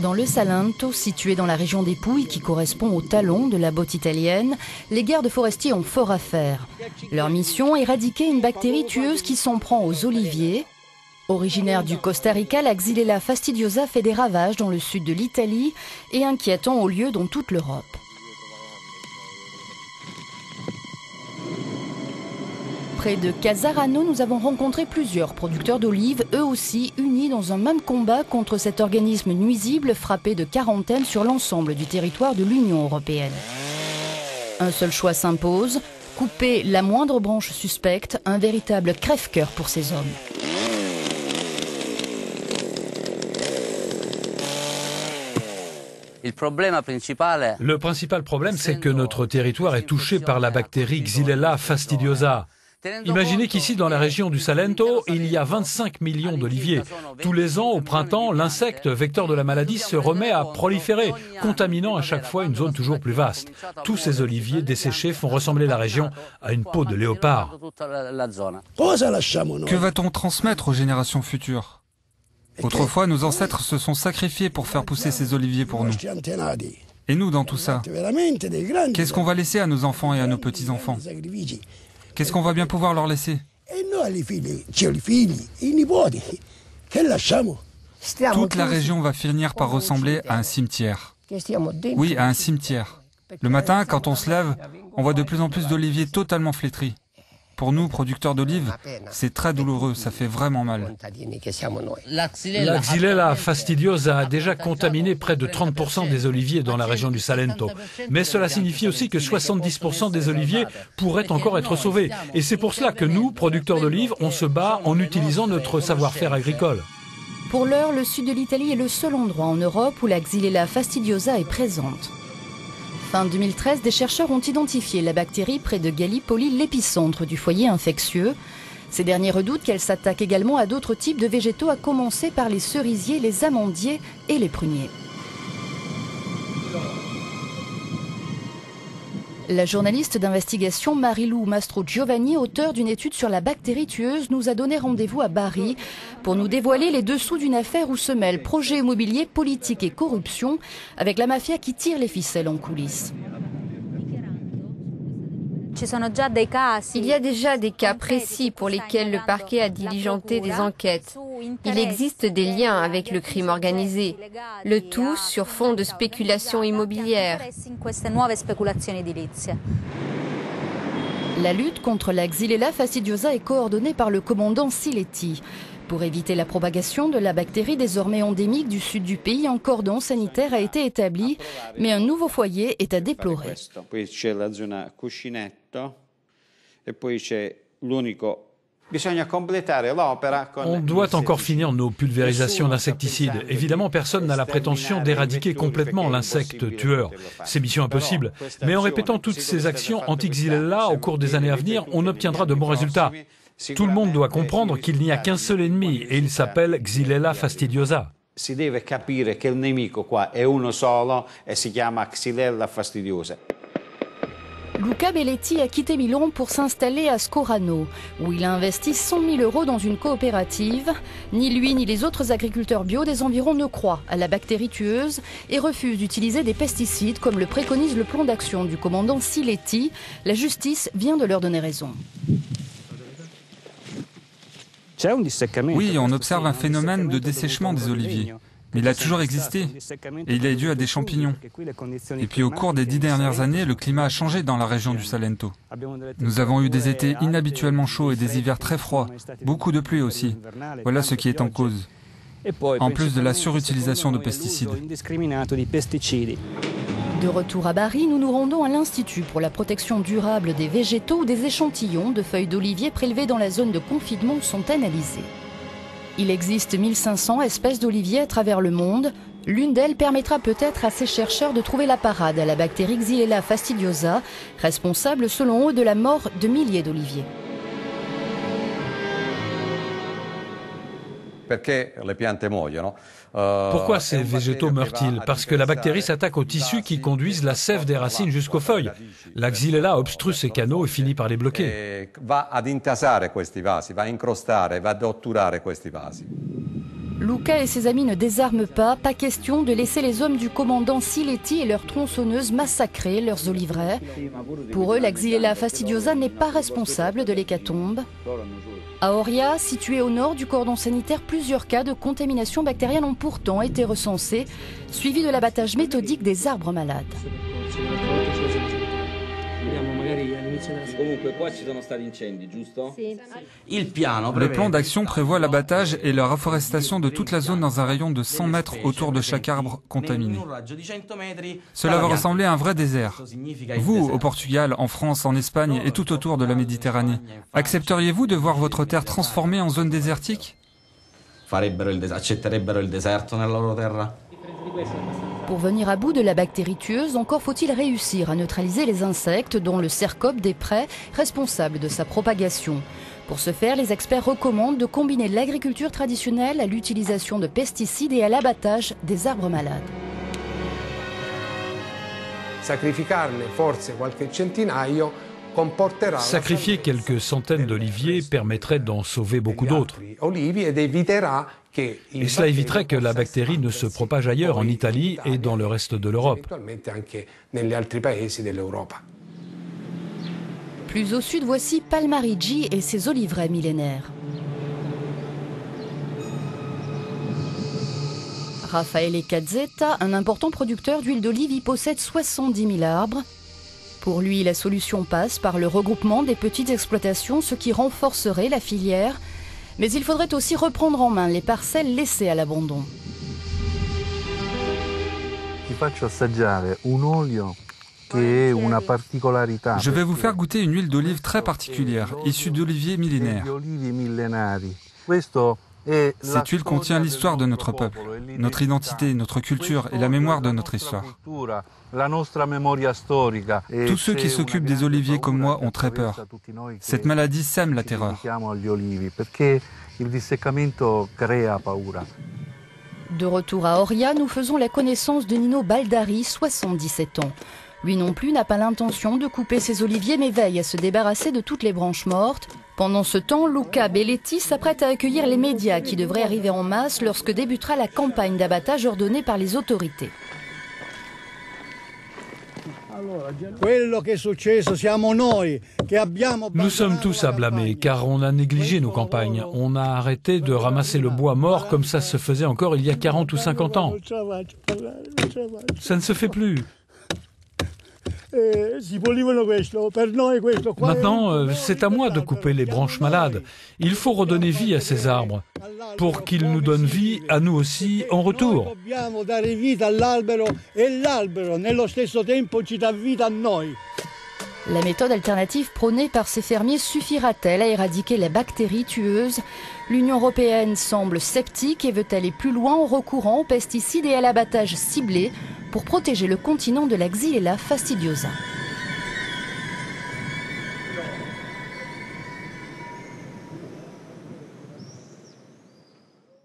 Dans le Salento, situé dans la région des Pouilles, qui correspond au talon de la botte italienne, les gardes-forestiers ont fort à faire. Leur mission, éradiquer une bactérie tueuse qui s'en prend aux oliviers. Originaire du Costa Rica, la Xylella fastidiosa fait des ravages dans le sud de l'Italie et inquiète en haut lieu dans toute l'Europe. Près de Casarano, nous avons rencontré plusieurs producteurs d'olives, eux aussi unis dans un même combat contre cet organisme nuisible frappé de quarantaine sur l'ensemble du territoire de l'Union européenne. Un seul choix s'impose, couper la moindre branche suspecte, un véritable crève-cœur pour ces hommes. Le principal problème, c'est que notre territoire est touché par la bactérie Xylella fastidiosa. Imaginez qu'ici, dans la région du Salento, il y a 25 millions d'oliviers. Tous les ans, au printemps, l'insecte vecteur de la maladie se remet à proliférer, contaminant à chaque fois une zone toujours plus vaste. Tous ces oliviers desséchés font ressembler la région à une peau de léopard. Que va-t-on transmettre aux générations futures? Autrefois, nos ancêtres se sont sacrifiés pour faire pousser ces oliviers pour nous. Et nous, dans tout ça, qu'est-ce qu'on va laisser à nos enfants et à nos petits-enfants? Qu'est-ce qu'on va bien pouvoir leur laisser? Toute la région va finir par ressembler à un cimetière. Oui, à un cimetière. Le matin, quand on se lève, on voit de plus en plus d'oliviers totalement flétris. Pour nous, producteurs d'olives, c'est très douloureux, ça fait vraiment mal. La Xylella fastidiosa a déjà contaminé près de 30% des oliviers dans la région du Salento. Mais cela signifie aussi que 70% des oliviers pourraient encore être sauvés. Et c'est pour cela que nous, producteurs d'olives, on se bat en utilisant notre savoir-faire agricole. Pour l'heure, le sud de l'Italie est le seul endroit en Europe où la Xylella fastidiosa est présente. Fin 2013, des chercheurs ont identifié la bactérie près de Gallipoli, l'épicentre du foyer infectieux. Ces derniers redoutent qu'elle s'attaque également à d'autres types de végétaux, à commencer par les cerisiers, les amandiers et les pruniers. La journaliste d'investigation Marilou Mastrogiovanni, auteure d'une étude sur la bactérie tueuse, nous a donné rendez-vous à Bari pour nous dévoiler les dessous d'une affaire où se mêlent projet immobilier, politique et corruption, avec la mafia qui tire les ficelles en coulisses. Il y a déjà des cas précis pour lesquels le parquet a diligenté des enquêtes. Il existe des liens avec le crime organisé, le tout sur fond de spéculation immobilière. La lutte contre la Xylella fastidiosa est coordonnée par le commandant Siletti. Pour éviter la propagation de la bactérie désormais endémique du sud du pays, un cordon sanitaire a été établi, mais un nouveau foyer est à déplorer. On doit encore finir nos pulvérisations d'insecticides. Évidemment, personne n'a la prétention d'éradiquer complètement l'insecte tueur. C'est mission impossible. Mais en répétant toutes ces actions anti-Xylella au cours des années à venir, on obtiendra de bons résultats. Tout le monde doit comprendre qu'il n'y a qu'un seul ennemi et il s'appelle Xylella fastidiosa. Si deve capire che il nemico qua è uno solo e si chiama Xylella fastidiosa. Luca Belletti a quitté Milan pour s'installer à Scorano, où il a investi 100 000 € dans une coopérative. Ni lui ni les autres agriculteurs bio des environs ne croient à la bactérie tueuse et refusent d'utiliser des pesticides comme le préconise le plan d'action du commandant Siletti. La justice vient de leur donner raison. Oui, on observe un phénomène de dessèchement des oliviers. Mais il a toujours existé, et il est dû à des champignons. Et puis au cours des 10 dernières années, le climat a changé dans la région du Salento. Nous avons eu des étés inhabituellement chauds et des hivers très froids, beaucoup de pluie aussi. Voilà ce qui est en cause. En plus de la surutilisation de pesticides. De retour à Bari, nous nous rendons à l'Institut pour la protection durable des végétaux où des échantillons de feuilles d'olivier prélevées dans la zone de confinement sont analysés. Il existe 1500 espèces d'oliviers à travers le monde. L'une d'elles permettra peut-être à ces chercheurs de trouver la parade à la bactérie Xylella fastidiosa, responsable selon eux de la mort de milliers d'oliviers. Pourquoi ces végétaux meurent-ils? Parce que la bactérie s'attaque aux tissus qui conduisent la sève des racines jusqu'aux feuilles. La Xylella obstrue ces canaux et finit par les bloquer. Luca et ses amis ne désarment pas question de laisser les hommes du commandant Siletti et leurs tronçonneuses massacrer leurs oliveraie. Pour eux, la Xylella fastidiosa n'est pas responsable de l'hécatombe. À Oria, situé au nord du cordon sanitaire, plusieurs cas de contamination bactérienne ont pourtant été recensés, suivis de l'abattage méthodique des arbres malades. Le plan d'action prévoit l'abattage et la reforestation de toute la zone dans un rayon de 100 mètres autour de chaque arbre contaminé. Cela va ressembler à un vrai désert. Vous, au Portugal, en France, en Espagne et tout autour de la Méditerranée, accepteriez-vous de voir votre terre transformée en zone désertique ? Pour venir à bout de la bactérie tueuse, encore faut-il réussir à neutraliser les insectes, dont le cercope des prés, responsable de sa propagation. Pour ce faire, les experts recommandent de combiner l'agriculture traditionnelle à l'utilisation de pesticides et à l'abattage des arbres malades. Sacrifier quelques centaines d'oliviers permettrait d'en sauver beaucoup d'autres. Et cela éviterait que la bactérie ne se propage ailleurs, en Italie et dans le reste de l'Europe. Plus au sud, voici Palmarigi et ses oliveraies millénaires. Raffaele Cazzetta, un important producteur d'huile d'olive, y possède 70 000 arbres. Pour lui, la solution passe par le regroupement des petites exploitations, ce qui renforcerait la filière. Mais il faudrait aussi reprendre en main les parcelles laissées à l'abandon. Je vais vous faire goûter une huile d'olive très particulière, issue d'oliviers millénaires. Cette huile contient l'histoire de notre peuple, notre identité, notre culture et la mémoire de notre histoire. Tous ceux qui s'occupent des oliviers comme moi ont très peur. Cette maladie sème la terreur. De retour à Oria, nous faisons la connaissance de Nino Baldari, 77 ans. Lui non plus n'a pas l'intention de couper ses oliviers, mais veille à se débarrasser de toutes les branches mortes. Pendant ce temps, Luca Belletti s'apprête à accueillir les médias qui devraient arriver en masse lorsque débutera la campagne d'abattage ordonnée par les autorités. Nous sommes tous à blâmer car on a négligé nos campagnes. On a arrêté de ramasser le bois mort comme ça se faisait encore il y a 40 ou 50 ans. Ça ne se fait plus. Maintenant, c'est à moi de couper les branches malades. Il faut redonner vie à ces arbres pour qu'ils nous donnent vie à nous aussi en retour. La méthode alternative prônée par ces fermiers suffira-t-elle à éradiquer la bactérie tueuse? L'Union européenne semble sceptique et veut aller plus loin en recourant aux pesticides et à l'abattage ciblé pour protéger le continent de la Xylella fastidiosa.